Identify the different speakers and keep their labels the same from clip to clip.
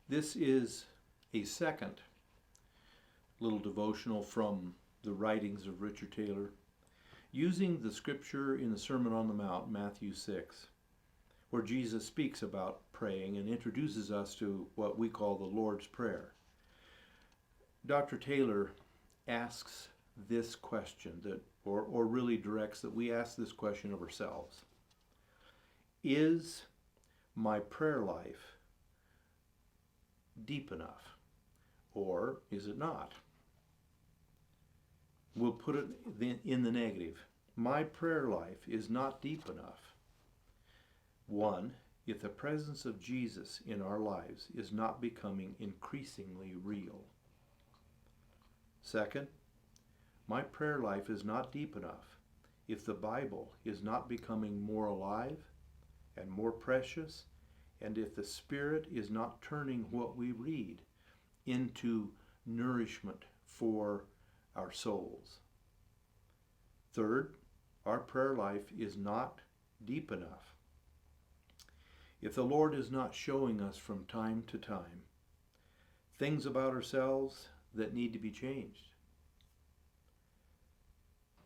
Speaker 1: This is a second little devotional from the writings of Richard Taylor, using the scripture in the Sermon on the Mount, Matthew 6, where Jesus speaks about praying and introduces us to what we call the Lord's Prayer. Dr. Taylor asks this question, or really directs that we ask this question of ourselves. Is my prayer life deep enough, or is it not? We'll put it in the negative. My prayer life is not deep enough. 1, if the presence of Jesus in our lives is not becoming increasingly real. 2, my prayer life is not deep enough if the Bible is not becoming more alive and more precious, and if the Spirit is not turning what we read into nourishment for our souls. 3, our prayer life is not deep enough if the Lord is not showing us from time to time things about ourselves that need to be changed.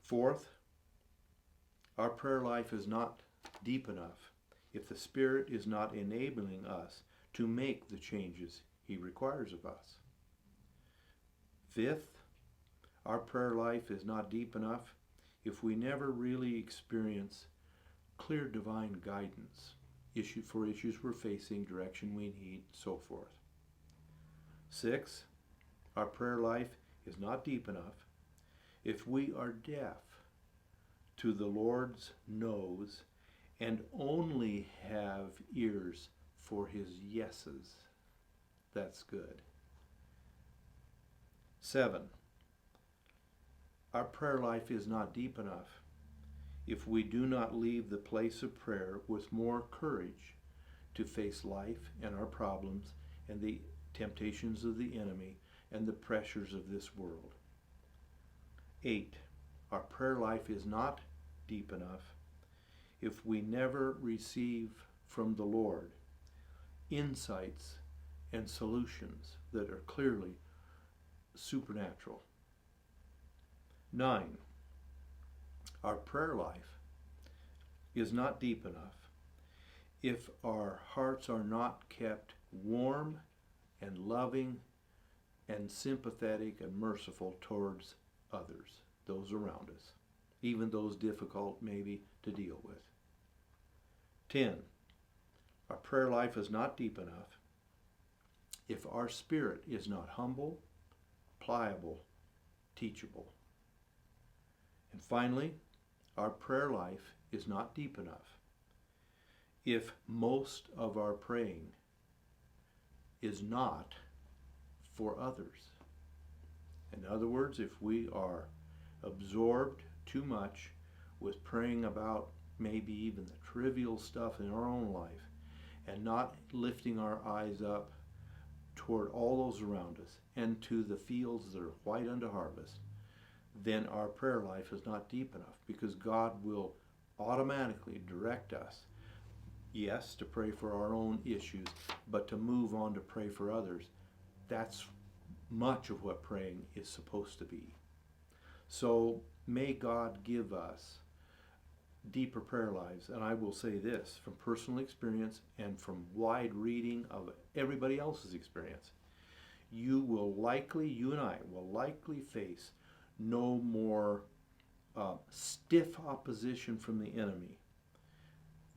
Speaker 1: 4, our prayer life is not deep enough if the Spirit is not enabling us to make the changes He requires of us. 5, our prayer life is not deep enough if we never really experience clear divine guidance for issues we're facing, direction we need, so forth. 6, our prayer life is not deep enough if we are deaf to the Lord's no's and only have ears for His yeses. That's good. 7, our prayer life is not deep enough if we do not leave the place of prayer with more courage to face life and our problems and the temptations of the enemy and the pressures of this world. 8, our prayer life is not deep enough if we never receive from the Lord insights and solutions that are clearly supernatural. 9, our prayer life is not deep enough if our hearts are not kept warm and loving and sympathetic and merciful towards others, those around us, even those difficult maybe to deal with. 10, our prayer life is not deep enough if our spirit is not humble, pliable, teachable. And finally, our prayer life is not deep enough if most of our praying is not for others. In other words, if we are absorbed too much with praying about maybe even the trivial stuff in our own life and not lifting our eyes up toward all those around us and to the fields that are white unto harvest, then our prayer life is not deep enough, because God will automatically direct us, yes, to pray for our own issues, but to move on to pray for others. That's much of what praying is supposed to be. So may God give us deeper prayer lives. And I will say this from personal experience and from wide reading of everybody else's experience. You and I will likely face no more stiff opposition from the enemy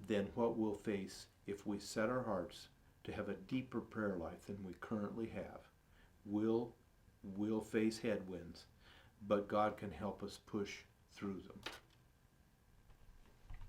Speaker 1: than what we'll face if we set our hearts to have a deeper prayer life than we currently have. We'll face headwinds, but God can help us push through them.